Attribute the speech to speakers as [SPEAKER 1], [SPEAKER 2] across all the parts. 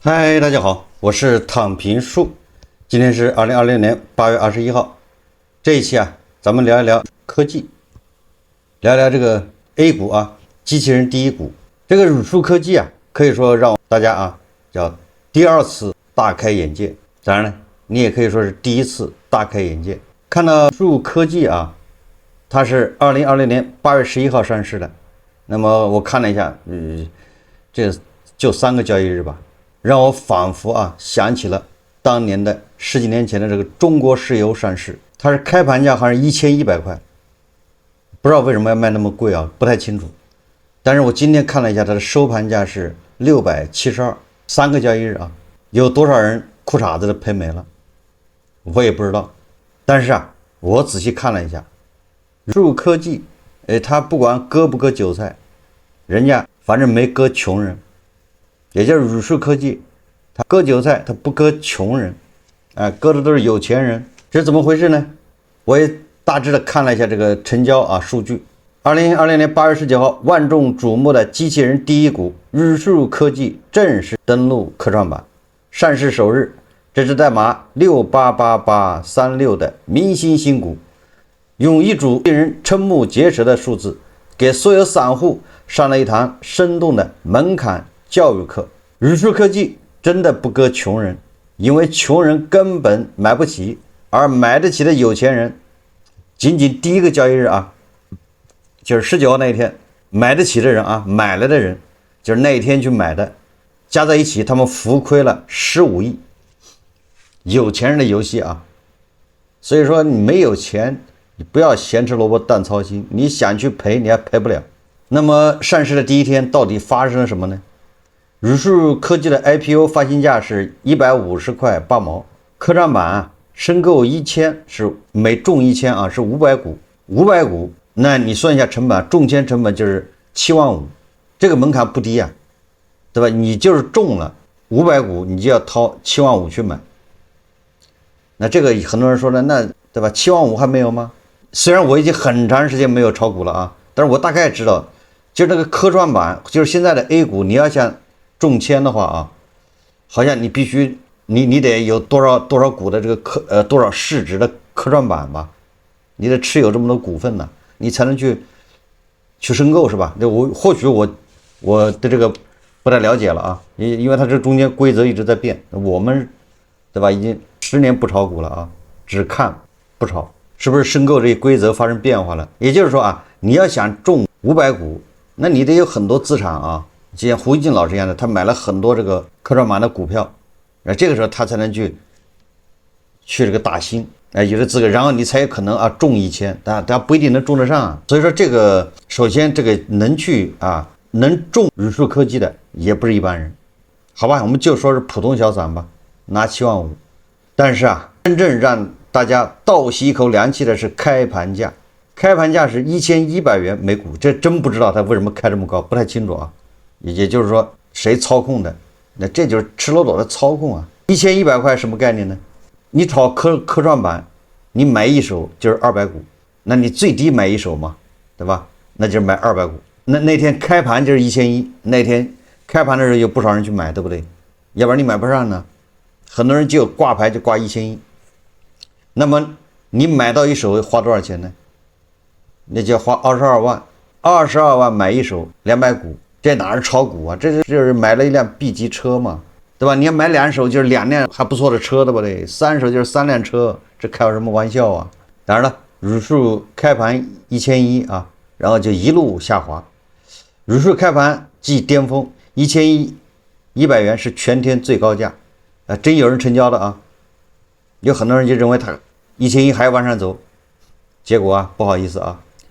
[SPEAKER 1] 嗨，大家好，我是躺平树。今天是2020年8月21号。这一期咱们聊一聊科技，聊一聊这个 A 股机器人第一股。这个宇树科技可以说让大家叫第二次大开眼界。当然呢，你也可以说是第一次大开眼界。看到宇树科技它是2020年8月11号上市的。那么我看了一下，这就3个交易日吧。让我仿佛想起了当年的10几年前的这个中国石油上市，它是开盘价好像1100块，不知道为什么要卖那么贵不太清楚。但是我今天看了一下，它的收盘价是672，3个交易日有多少人裤衩子都赔没了，我也不知道。但是我仔细看了一下，宇树科技，它不管割不割韭菜，人家反正没割穷人。也就是宇树科技，它割韭菜，它不割穷人，割的都是有钱人，这是怎么回事呢？我也大致的看了一下这个成交数据。2020年8月19号，万众瞩目的机器人第一股宇树科技正式登陆科创板，上市首日，这只代码688836的明星新股，用一组令人瞠目结舌的数字，给所有散户上了一堂生动的门槛教育课。宇树科技真的不割穷人，因为穷人根本买不起，而买得起的有钱人，仅仅第一个交易日就是19号那一天，买得起的人买了的人，就是那一天去买的，加在一起他们浮亏了15亿。有钱人的游戏所以说你没有钱，你不要闲吃萝卜淡操心，你想去赔你还赔不了。那么上市的第一天到底发生了什么呢？宇树科技的 IPO 发行价是150块8毛，科创板申购1000是每中1000是500股，500股，那你算一下成本，中签成本就是7万5，这个门槛不低对吧？你就是中了500股，你就要掏7万5去买。那这个很多人说了，那对吧？7万5还没有吗？虽然我已经很长时间没有炒股了但是我大概知道，就是那个科创板，就是现在的 A 股，你要想中签的话好像你必须你得有多少股的这个多少市值的科创板吧，你得持有这么多股份你才能去申购是吧？或许我的这个不太了解了因为它这中间规则一直在变，我们对吧已经10年不炒股了只看不炒，是不是申购这些规则发生变化了？也就是说你要想中500股，那你得有很多资产就像胡一静老师一样的，他买了很多这个科创板的股票，这个时候他才能去这个打新，有这资格，然后你才有可能中1000，但不一定能中得上所以说这个首先这个能去能中宇树科技的也不是一般人，好吧，我们就说是普通小散吧，拿7万5。但是真正让大家倒吸一口凉气的是开盘价，开盘价是1100元每股，这真不知道他为什么开这么高，不太清楚也就是说谁操控的，那这就是赤裸裸的操控1100块什么概念呢？你炒科创板，你买一手就是200股，那你最低买一手嘛，对吧？那就是买200股，那天开盘就是1100，那天开盘的时候有不少人去买，对不对？要不然你买不上呢，很多人就挂牌就挂1100，那么你买到一手花多少钱呢？那就要花22万，22万买一手200股，这哪是炒股这就是买了一辆 B 级车嘛，对吧？你要买2手就是2辆还不错的车，对不对？3手就是3辆车，这开什么玩笑当然了，宇树开盘1100然后就一路下滑。宇树开盘即巅峰1100元是全天最高价真有人成交的有很多人就认为它1100还要往上走，结果不好意思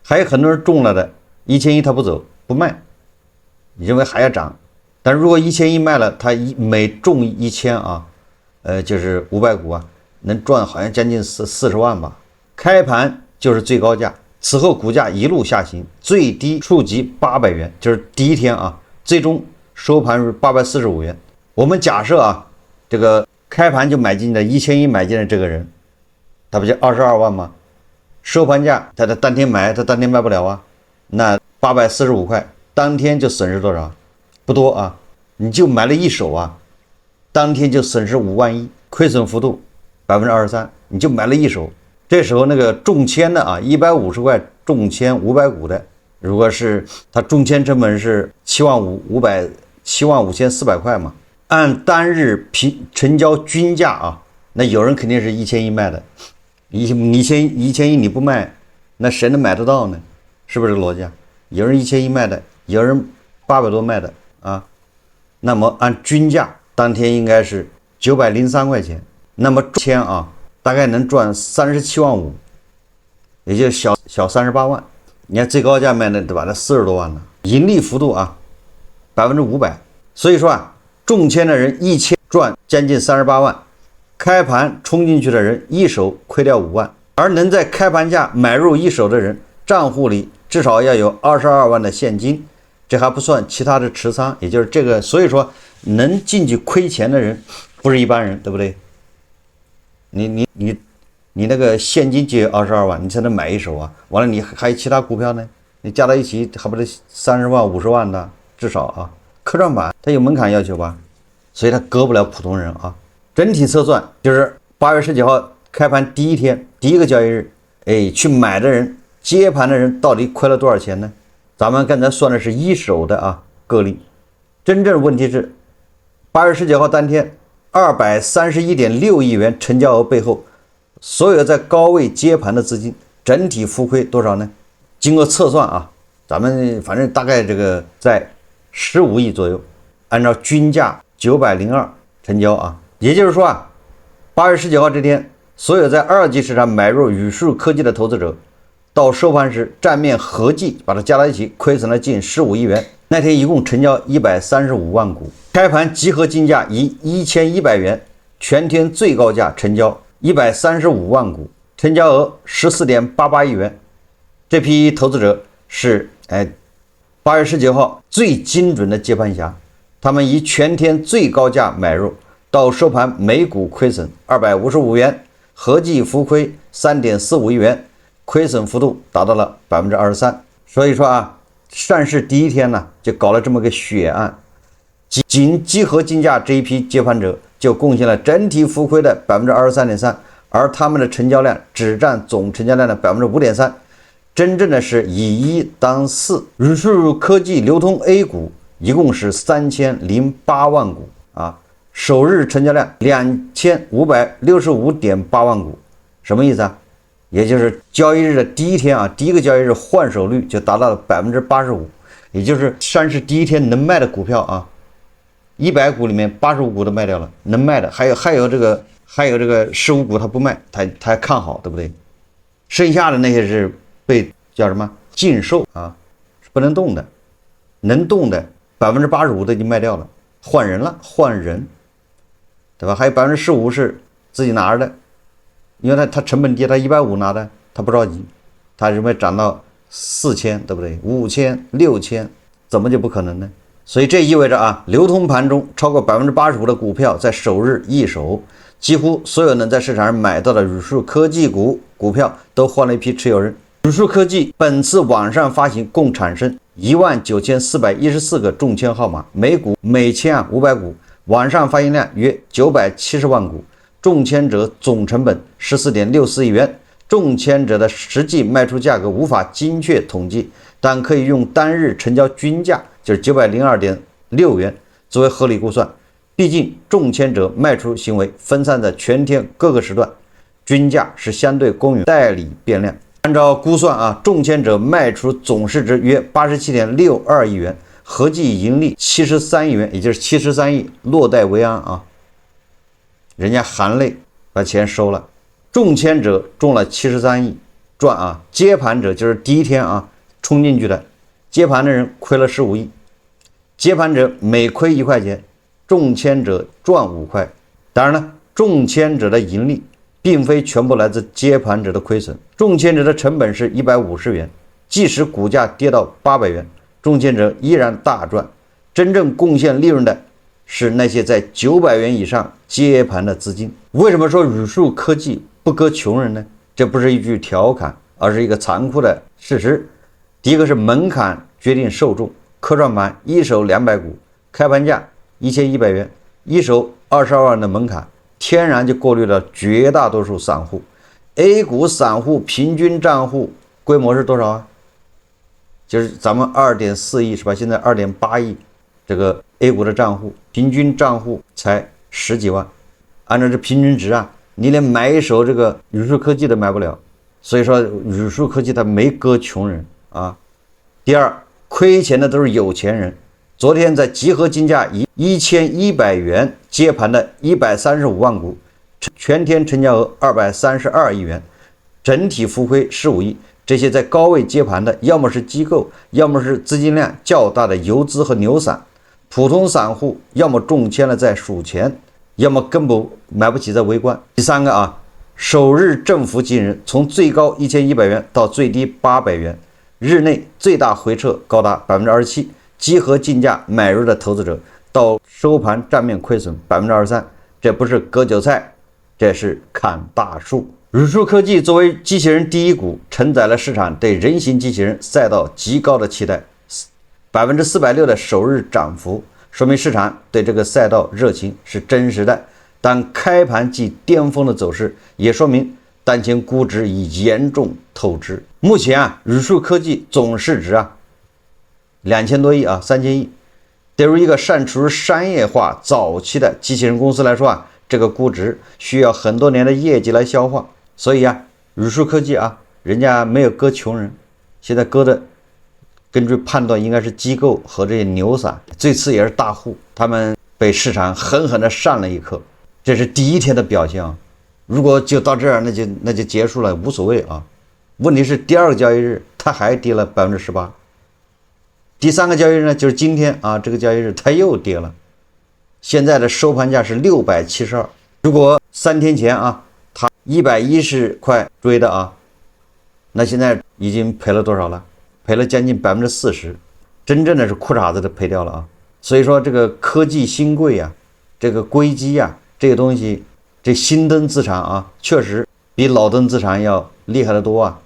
[SPEAKER 1] 还有很多人中了的1100他不走不卖，认为还要涨。但如果1100卖了，他每中1000就是500股能赚好像将近40万吧。开盘就是最高价，此后股价一路下行，最低触及800元，就是第一天最终收盘是845元。我们假设这个开盘就买进的1100买进的这个人，他不就22万吗？收盘价他当天买，他当天卖不了那845块当天就损失多少？不多你就买了一手当天就损失5万1，亏损幅度23%，你就买了一手。这时候那个中签的啊，150块中签500股的，如果是它中签成本是75400块嘛，按单日成交均价啊，那有人肯定是1100卖的，1100你不卖，那谁能买得到呢？是不是这个逻辑啊？有人1100卖的，有人800多卖的啊，那么按均价当天应该是903块钱，那么中签啊大概能赚37万5，也就小38万。你看最高价卖的对吧？那40多万了，盈利幅度啊500%。所以说啊，中签的人一签赚将近38万，开盘冲进去的人一手亏掉5万，而能在开盘价买入一手的人，账户里至少要有22万的现金，这还不算其他的持仓，也就是这个。所以说能进去亏钱的人不是一般人，对不对？你那个现金就有22万，你才能买一手啊。完了你还有其他股票呢，你加到一起还不得30万50万的至少啊。科创板它有门槛要求吧，所以它割不了普通人啊。整体测算就是8月19号开盘第一天第一个交易日，去买的人接盘的人到底亏了多少钱呢？咱们刚才算的是一手的啊个例，真正问题是8月19号当天231.6亿元成交额背后，所有在高位接盘的资金整体浮亏多少呢？经过测算啊，咱们反正大概这个在15亿左右，按照均价902成交啊，也就是说啊，8月19号这天，所有在二级市场买入宇树科技的投资者，到收盘时账面合计把它加到一起，亏损了近15亿元。那天一共成交135万股，开盘集合竞价以1100元，全天最高价成交135万股，成交额14.88亿元。这批投资者是8月19号最精准的接盘侠，他们以全天最高价买入，到收盘每股亏损255元，合计浮亏3.45亿元，亏损幅度达到了23%。所以说啊，上市第一天呢就搞了这么个血案，仅集合竞价这一批接盘者就贡献了整体浮亏的23.3%，而他们的成交量只占总成交量的5.3%。真正的是以1当4，宇树科技流通 A 股一共是3008万股啊，首日成交量2565.8万股，什么意思啊？也就是交易日的第一天啊，第一个交易日换手率就达到了85%，也就是上市第一天能卖的股票啊，100股里面85股都卖掉了，能卖的还有这个15股他不卖，他还看好，对不对？剩下的那些是被叫什么禁售啊，是不能动的，能动的85%都已经卖掉了，换人，对吧？还有15%是自己拿着的，因为他成本低，他150拿的，他不着急，他准备涨到4000，对不对？5000、6000，怎么就不可能呢？所以这意味着啊，流通盘中超过85%的股票在首日一手，几乎所有能在市场上买到的宇树科技股票都换了一批持有人。宇树科技本次网上发行共产生19414个中签号码，每股每签500股，网上发行量约970万股，中签者总成本14.64亿元。中签者的实际卖出价格无法精确统计，但可以用单日成交均价，就是902.6元作为合理估算。毕竟中签者卖出行为分散在全天各个时段，均价是相对公允代理变量。按照估算啊，中签者卖出总市值约87.62亿元，合计盈利73亿元，也就是73亿，落袋为安啊。人家含泪把钱收了，中签者中了73亿赚啊，接盘者就是第一天啊冲进去的，接盘的人亏了15亿，接盘者每亏1块钱，中签者赚5块。当然了，中签者的盈利并非全部来自接盘者的亏损，中签者的成本是150元，即使股价跌到800元，中签者依然大赚。真正贡献利润的是那些在900元以上接盘的资金。为什么说宇树科技不割穷人呢？这不是一句调侃，而是一个残酷的事实。第一个是门槛决定受众，科创板一手200股，开盘价1100元，一手22万的门槛，天然就过滤了绝大多数散户。A 股散户平均账户规模是多少啊？就是咱们2.4亿是吧？现在2.8亿，这个 A 股的账户平均账户才10几万，按照这平均值啊，你连买一手这个宇树科技都买不了。所以说宇树科技它没割穷人啊。第二，亏钱的都是有钱人。昨天在集合竞价以1100元接盘的135万股，全天成交额232亿元，整体浮亏15亿。这些在高位接盘的，要么是机构，要么是资金量较大的游资和牛散，普通散户要么中签了在数钱，要么根本买不起在围观。第三个啊，首日振幅惊人，从最高1100元到最低800元，日内最大回撤高达27%。集合竞价买入的投资者到收盘账面亏损23%，这不是割韭菜，这是砍大树。宇树科技作为机器人第一股，承载了市场对人形机器人赛道极高的期待，460%的首日涨幅，说明市场对这个赛道热情是真实的。但开盘即巅峰的走势，也说明当前估值已严重透支。目前啊，宇树科技总市值啊2000多亿啊，3000亿，对于一个擅长商业化早期的机器人公司来说啊，这个估值需要很多年的业绩来消化。所以啊，宇树科技啊，人家没有割穷人，现在割的，根据判断应该是机构和这些牛散，最次也是大户，他们被市场狠狠的上了一课。这是第一天的表现啊，如果就到这儿，那就结束了，无所谓啊。问题是第二个交易日它还跌了18%，第三个交易日呢，就是今天啊，这个交易日它又跌了，现在的收盘价是672。如果3天前啊，它110块追的啊，那现在已经赔了多少了？赔了将近40%，真正的是裤衩子都赔掉了啊。所以说这个科技新贵啊，这个硅基啊，这个东西，这新登资产啊，确实比老登资产要厉害得多啊。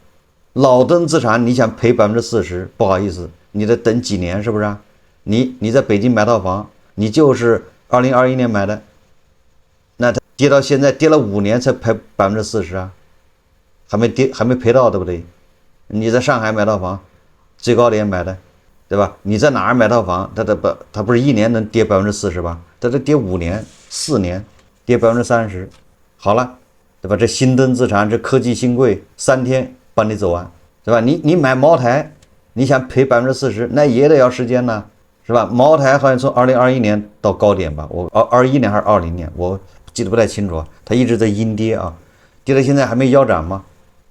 [SPEAKER 1] 老登资产你想赔40%，不好意思，你得等几年，是不是啊？你在北京买套房，你就是2021年买的，那它跌到现在跌了5年才赔40%啊，还没赔到，对不对？你在上海买套房，最高点买的，对吧？你在哪儿买套房，它不是1年能跌40%吧？它得跌5年、4年，跌30%，好了，对吧？这新登资产，这科技新贵3天帮你走完，对吧？你买茅台，你想赔40%，那也得要时间呢，是吧？茅台好像从2021年到高点吧，我21年还是20年，我记得不太清楚，它一直在阴跌啊，跌到现在还没腰斩吗？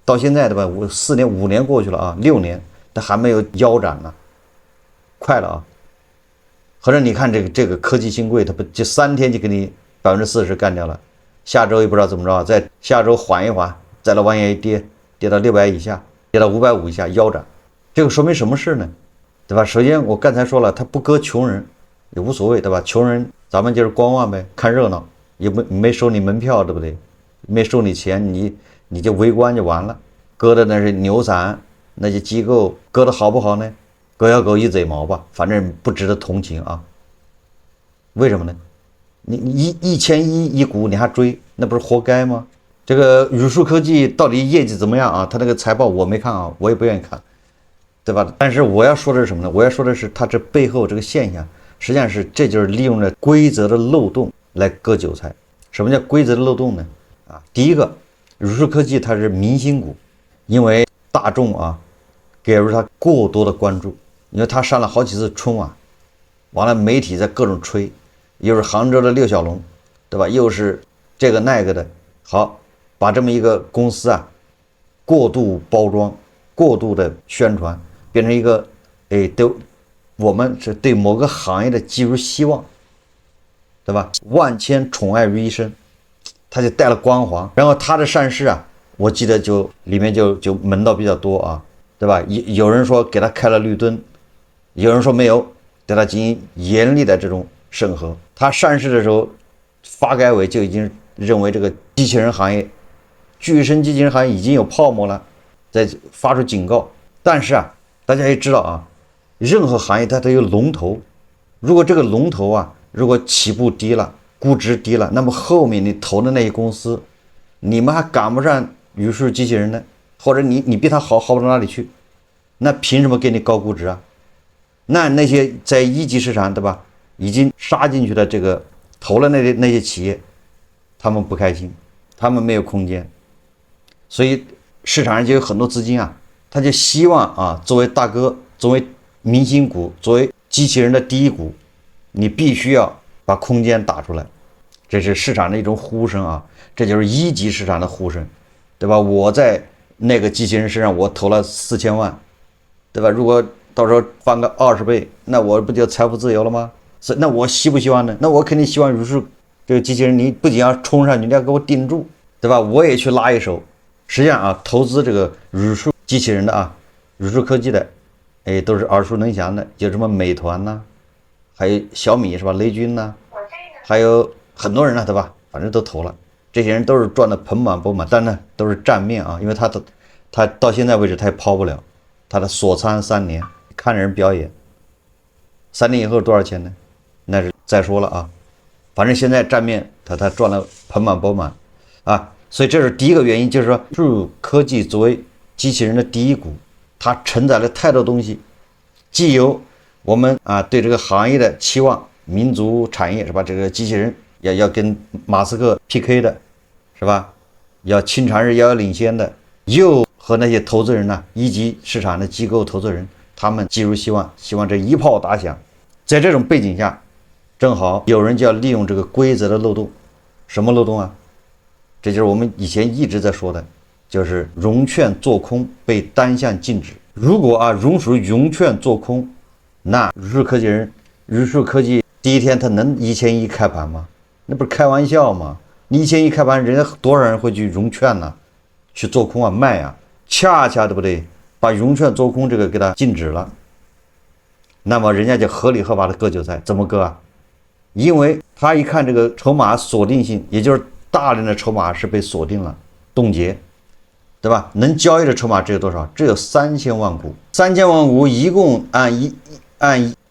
[SPEAKER 1] 到现在对吧？4年5年过去了啊，6年，它还没有腰斩呢，快了啊！合着你看这个科技新贵，它不就3天就给你40%干掉了，下周也不知道怎么着，再下周缓一缓，再来往下一跌到600以下，跌到550以下腰斩，这个说明什么事呢？对吧？首先我刚才说了，他不割穷人也无所谓，对吧？穷人咱们就是观望呗，看热闹，也没收你门票，对不对？没收你钱，你就围观就完了。割的那是牛散，那些机构割的好不好呢？割小狗一嘴毛吧，反正不值得同情啊。为什么呢？你1100一股你还追，那不是活该吗？这个宇树科技到底业绩怎么样啊？它那个财报我没看啊，我也不愿意看，对吧？但是我要说的是什么呢？我要说的是它这背后这个现象，实际上是这就是利用了规则的漏洞来割韭菜。什么叫规则的漏洞呢？啊，第一个，宇树科技它是明星股，因为大众啊给予它过多的关注，因为它上了好几次春晚，完了媒体在各种吹，又是杭州的6小龙，对吧？又是这个那个的，好，把这么一个公司啊过度包装，过度的宣传，变成一个我们是对某个行业的寄予希望，对吧？万千宠爱于一身，他就带了光环。然后他的上市啊，我记得就里面就门道比较多啊，对吧？有人说给他开了绿灯，有人说没有，对他进行严厉的这种审核。他上市的时候，发改委就已经认为这个机器人行业，具身机器人行业已经有泡沫了，在发出警告。但是啊，大家也知道啊，任何行业它都有龙头，如果这个龙头啊，如果起步低了，估值低了，那么后面你投的那些公司，你们还赶不上语数机器人呢，或者你比他好不到哪里去，那凭什么给你高估值啊？那些在一级市场，对吧，已经杀进去的这个投了那些企业，他们不开心，他们没有空间，所以市场上就有很多资金啊，他就希望啊，作为大哥，作为明星股，作为机器人的第一股，你必须要把空间打出来，这是市场的一种呼声啊，这就是一级市场的呼声，对吧？我在那个机器人身上我投了4000万，对吧？如果到时候翻个20倍，那我不就财富自由了吗？那我希不希望呢？那我肯定希望语数这个机器人，你不仅要冲上去，你要给我顶住，对吧？我也去拉一手。实际上啊，投资这个语数机器人的啊，语数科技的，都是耳熟能详的，有什么美团呐，还有小米是吧？雷军呐，还有很多人呢，对吧？反正都投了，这些人都是赚得盆满钵满，但呢都是账面啊，因为他到现在为止他也抛不了，他的锁仓3年，看人表演，3年以后多少钱呢？那是再说了啊，反正现在账面他赚了盆满钵满啊。所以这是第一个原因，就是说语数科技作为机器人的第一股，它承载了太多东西，既有我们啊对这个行业的期望，民族产业是吧？这个机器人要跟马斯克 PK 的，是吧？要亲传日，要领先的，又和那些投资人呢，一级市场的机构投资人，他们寄予希望，希望这一炮打响。在这种背景下，正好有人就要利用这个规则的漏洞，什么漏洞啊？这就是我们以前一直在说的，就是融券做空被单向禁止。如果啊属于融券做空，那语数科技第一天它能1100开盘吗？那不是开玩笑吗？你1100开盘，人家多少人会去融券呢？去做空啊卖啊，恰恰对不对？把融券做空这个给它禁止了，那么人家就合理合法的割韭菜，怎么割啊？因为他一看这个筹码锁定性，也就是大量的筹码是被锁定了，冻结，对吧？能交易的筹码只有多少？只有3000万股，3000万股一共按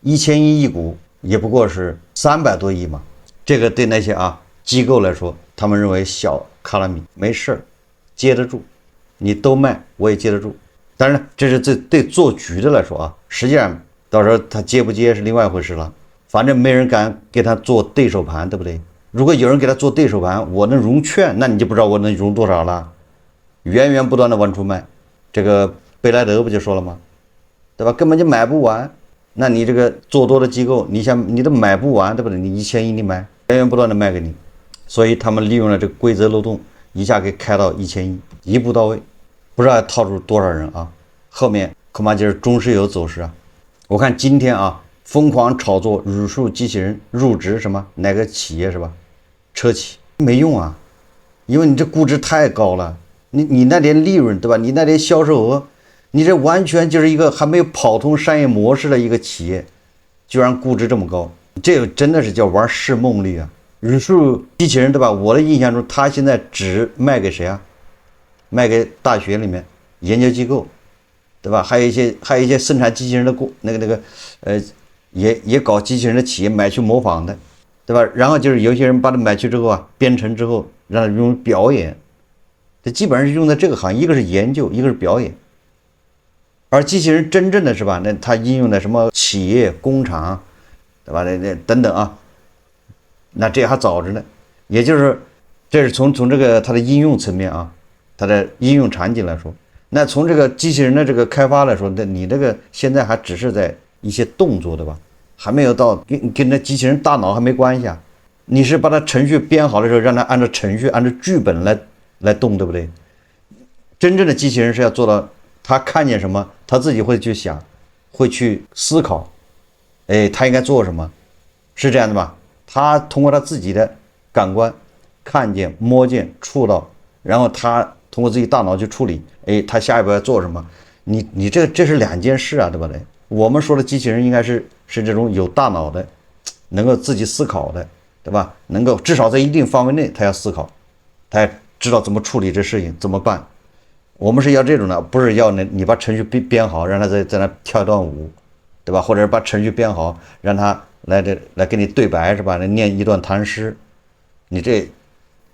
[SPEAKER 1] 1000亿一股，也不过是300多亿嘛。这个对那些机构来说，他们认为小卡拉米没事接得住，你都卖我也接得住。当然，这是对做局的来说啊，实际上到时候他接不接是另外一回事了。反正没人敢给他做对手盘，对不对？如果有人给他做对手盘，我能融券，那你就不知道我能融多少了，源源不断的往出卖。这个贝莱德不就说了吗？对吧？根本就买不完。那你这个做多的机构，你都买不完，对不对？你1000亿你买，源源不断的卖给你，所以他们利用了这个规则漏洞，一下给开到1000亿，一步到位，不知道套住多少人啊！后面恐怕就是中石油走势啊。我看今天疯狂炒作语数机器人入职什么哪个企业是吧？车企没用啊，因为你这估值太高了，你那点利润对吧？你那点销售额，你这完全就是一个还没有跑通商业模式的一个企业，居然估值这么高，这真的是叫玩世梦率啊！语数机器人对吧？我的印象中，他现在只卖给谁啊？卖给大学里面研究机构，对吧？还有一些生产机器人的也搞机器人的企业买去模仿的，对吧？然后就是有些人把它买去之后编程之后让它用表演，这基本上是用在这个行业，一个是研究，一个是表演。而机器人真正的是吧？那它应用在什么企业、工厂，对吧？那等等那这还早着呢。也就是这是从这个它的应用层面它的应用场景来说，那从这个机器人的这个开发来说，那你这个现在还只是在一些动作，对吧？还没有到跟那机器人大脑还没关系啊。你是把它程序编好的时候，让它按照程序、按照剧本来动，对不对？真正的机器人是要做到，他看见什么，他自己会去想，会去思考，他应该做什么，是这样的吧？他通过他自己的感官看见、摸见、触到，然后他通过自己大脑去处理，他下一步要做什么？你这是两件事啊，对不对？我们说的机器人应该是这种有大脑的，能够自己思考的，对吧？能够至少在一定范围内他要思考，他要知道怎么处理这事情，怎么办。我们是要这种的，不是要你把程序编好，让他在那跳一段舞，对吧？或者把程序编好，让他来给你对白，是吧？来念一段唐诗，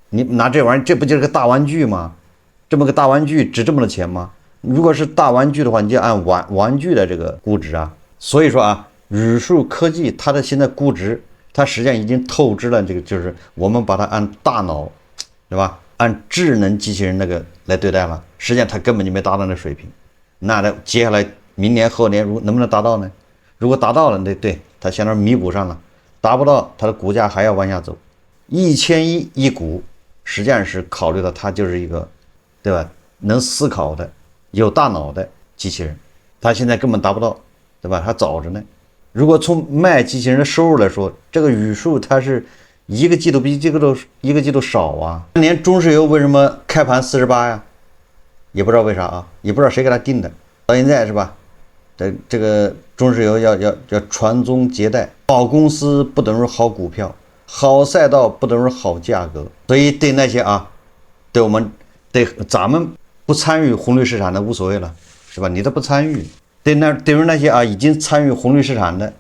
[SPEAKER 1] 你拿这玩意儿，这不就是个大玩具吗？这么个大玩具值这么多钱吗？如果是大玩具的话，你就按玩具的这个估值啊。所以说啊，宇树科技它的现在估值，它实际上已经透支了这个，就是我们把它按大脑，对吧？按智能机器人那个来对待了，实际上它根本就没达到那水平。那接下来明年后年能不能达到呢？如果达到了，对它相当于弥补上了；达不到，它的股价还要往下走。1000亿一股，实际上是考虑到它就是一个，对吧？能思考的、有大脑的机器人，它现在根本达不到，对吧？它早着呢。如果从卖机器人的收入来说，这个宇树它是一个季度比一个季度少啊。今年中石油为什么开盘48呀？也不知道为啥啊，也不知道谁给他定的。到现在是吧？这个中石油要传宗接代，好公司不等于好股票，好赛道不等于好价格。所以对那些啊，对咱们不参与红绿市场的无所谓了，是吧？你都不参与。对于那些啊已经参与红绿市场的，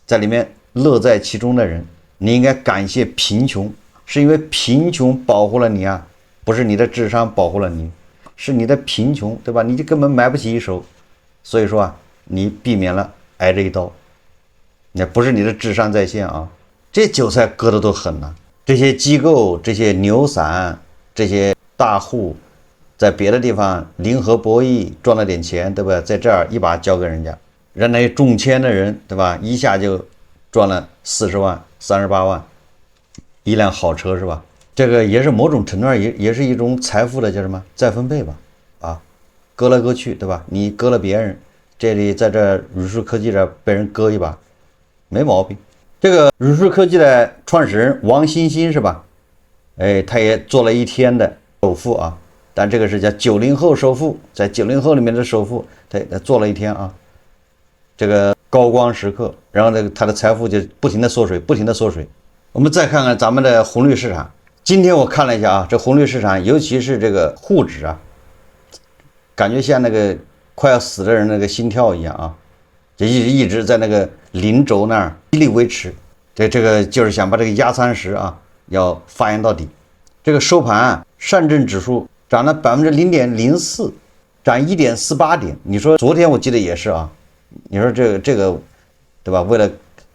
[SPEAKER 1] 在里面乐在其中的人，你应该感谢贫穷，是因为贫穷保护了你啊，不是你的智商保护了你，是你的贫穷，对吧？你就根本买不起一手，所以说啊，你避免了挨这一刀。那不是你的智商在线啊，这韭菜割的都狠了。这些机构、这些牛散、这些大户，在别的地方零和博弈赚了点钱，对吧？在这儿一把交给人家，让那些中签的人，对吧？一下就赚了40万、38万，一辆好车是吧？这个也是某种程度上也是一种财富的叫什么再分配吧？啊，割来割去，对吧？你割了别人，这里在这宇树科技这被人割一把，没毛病。这个宇树科技的创始人王欣欣是吧？哎，他也做了一天的首富啊。但这个是叫90后首富，在90后里面的首富，他做了一天啊，这个高光时刻，然后他的财富就不停的缩水，不停的缩水。我们再看看咱们的红绿市场，今天我看了一下啊，这红绿市场，尤其是这个沪指啊，感觉像那个快要死的人那个心跳一样啊，就一直在那个零轴那儿极力维持，这个就是想把这个压舱石啊要发扬到底。这个收盘啊，上证指数涨了0.04%，涨1.48点。你说昨天我记得也是啊，你说这个，对吧？为了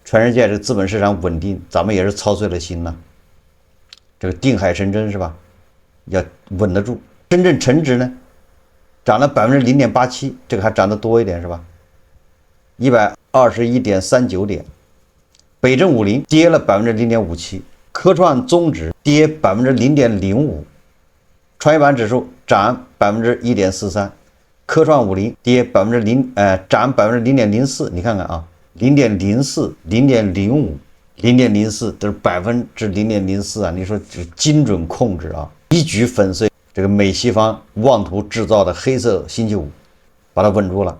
[SPEAKER 1] 全世界这个资本市场稳定，咱们也是操碎了心了。这个定海神针是吧？要稳得住。深圳成指呢，涨了0.87%，这个还涨得多一点是吧？121.39点。北证50跌了0.57%，科创综指跌0.05%。创业板指数涨1.43%，科创50跌涨0.04%，你看看啊，0.04、0.05、0.04都是0.04%啊！你说这精准控制啊，一举粉碎这个美西方妄图制造的黑色星期五，把它稳住了。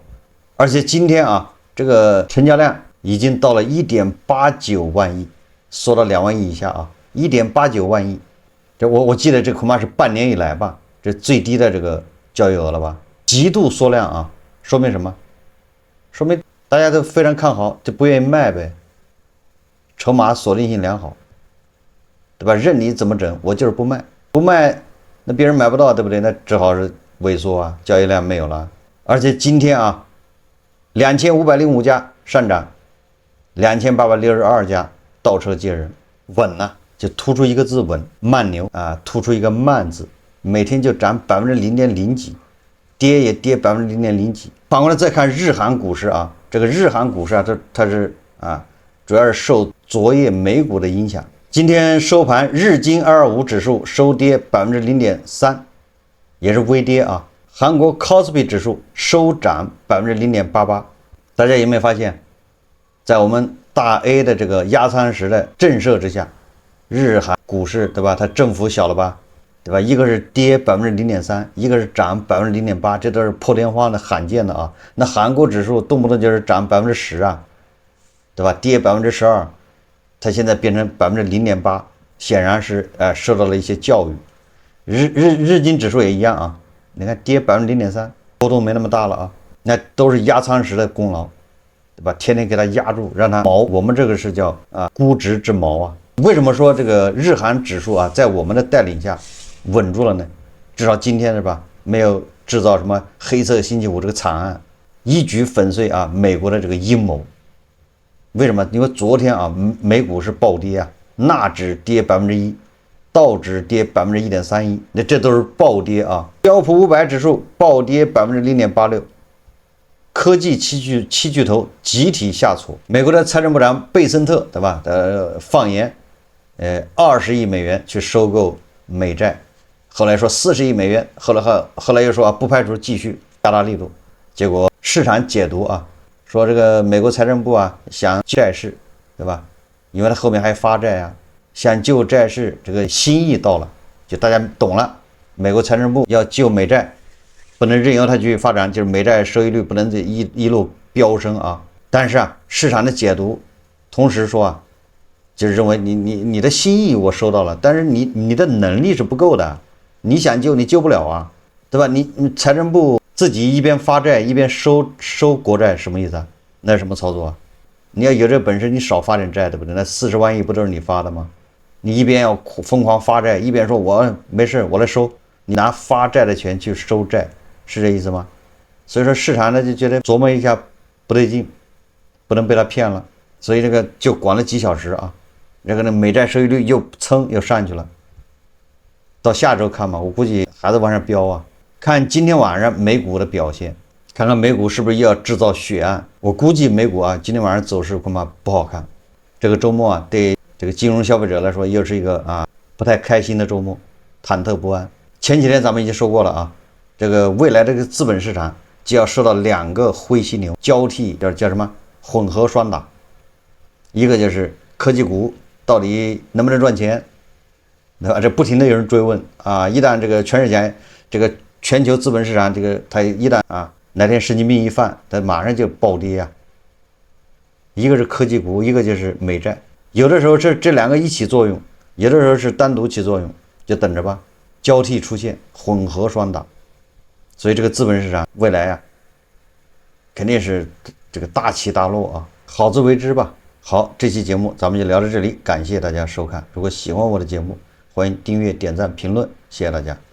[SPEAKER 1] 而且今天啊，这个成交量已经到了1.89万亿，缩到2万亿以下啊，1.89万亿。这我记得这恐怕是半年以来吧，这最低的这个交易额了吧，极度缩量啊，说明什么？说明大家都非常看好，就不愿意卖呗，筹码锁定性良好，对吧？任你怎么整，我就是不卖，不卖那别人买不到，对不对？那只好是萎缩啊，交易量没有了。而且今天啊，2505家上涨，2862家倒车接人，稳了。就突出一个字稳，慢牛啊，突出一个慢字，每天就涨0.0几，跌也跌0.0几。反过来再看日韩股市啊，这个日韩股市啊，它是啊，主要是受昨夜美股的影响。今天收盘，日经225指数收跌0.3%，也是微跌啊。韩国 Kospi 指数收涨0.88%。大家有没有发现，在我们大 A 的这个压舱石的震慑之下，日韩股市对吧？它振幅小了吧，对吧？一个是跌0.3%，一个是涨0.8%，这都是破天荒的罕见的啊。那韩国指数动不动就是涨10%啊，对吧？跌12%，它现在变成0.8%，显然是受到了一些教育。日经指数也一样啊，你看跌0.3%，波动没那么大了啊，那都是压舱石的功劳，对吧？天天给它压住，让它毛，我们这个是叫估值之毛啊。为什么说这个日韩指数啊，在我们的带领下稳住了呢？至少今天是吧，没有制造什么黑色星期五这个惨案，一举粉碎啊美国的这个阴谋。为什么？因为昨天啊，美股是暴跌啊，纳指跌1%，道指跌1.31%，那这都是暴跌啊。标普500指数暴跌0.86%，科技七巨头集体下挫。美国的财政部长贝森特，对吧？放言，20亿美元去收购美债，后来说40亿美元，后来又说不排除继续加大力度。结果市场解读啊，说这个美国财政部啊想债市，对吧？因为它后面还发债啊，想救债市，这个心意到了，就大家懂了。美国财政部要救美债，不能任由它继续发展，就是美债收益率不能一路飙升啊。但是啊，市场的解读同时说啊，就是认为你的心意我收到了，但是你的能力是不够的，你想救你救不了啊，对吧？你财政部自己一边发债一边收国债，什么意思啊？那是什么操作啊？你要有这本事，你少发点债，对不对？那40万亿不都是你发的吗？你一边要疯狂发债，一边说我没事，我来收，你拿发债的钱去收债，是这意思吗？所以说市场呢就觉得琢磨一下不对劲，不能被他骗了，所以这个就管了几小时啊，这个美债收益率又上去了。到下周看吧，我估计还是往上飙啊。看今天晚上美股的表现，看看美股是不是又要制造血案。我估计美股啊今天晚上走势恐怕不好看。这个周末啊，对这个金融消费者来说又是一个不太开心的周末，忐忑不安。前几天咱们已经说过了啊，这个未来这个资本市场就要受到2个灰犀牛交替，叫什么混合双打。一个就是科技股到底能不能赚钱，对吧？这不停的有人追问啊，一旦这个全球资本市场它一旦哪天神经病一犯，它马上就暴跌啊。一个是科技股，一个就是美债，有的时候是这2个一起作用，有的时候是单独起作用，就等着吧，交替出现混合双打。所以这个资本市场未来肯定是这个大起大落啊，好自为之吧。好，这期节目咱们就聊到这里，感谢大家收看。如果喜欢我的节目，欢迎订阅、点赞、评论，谢谢大家。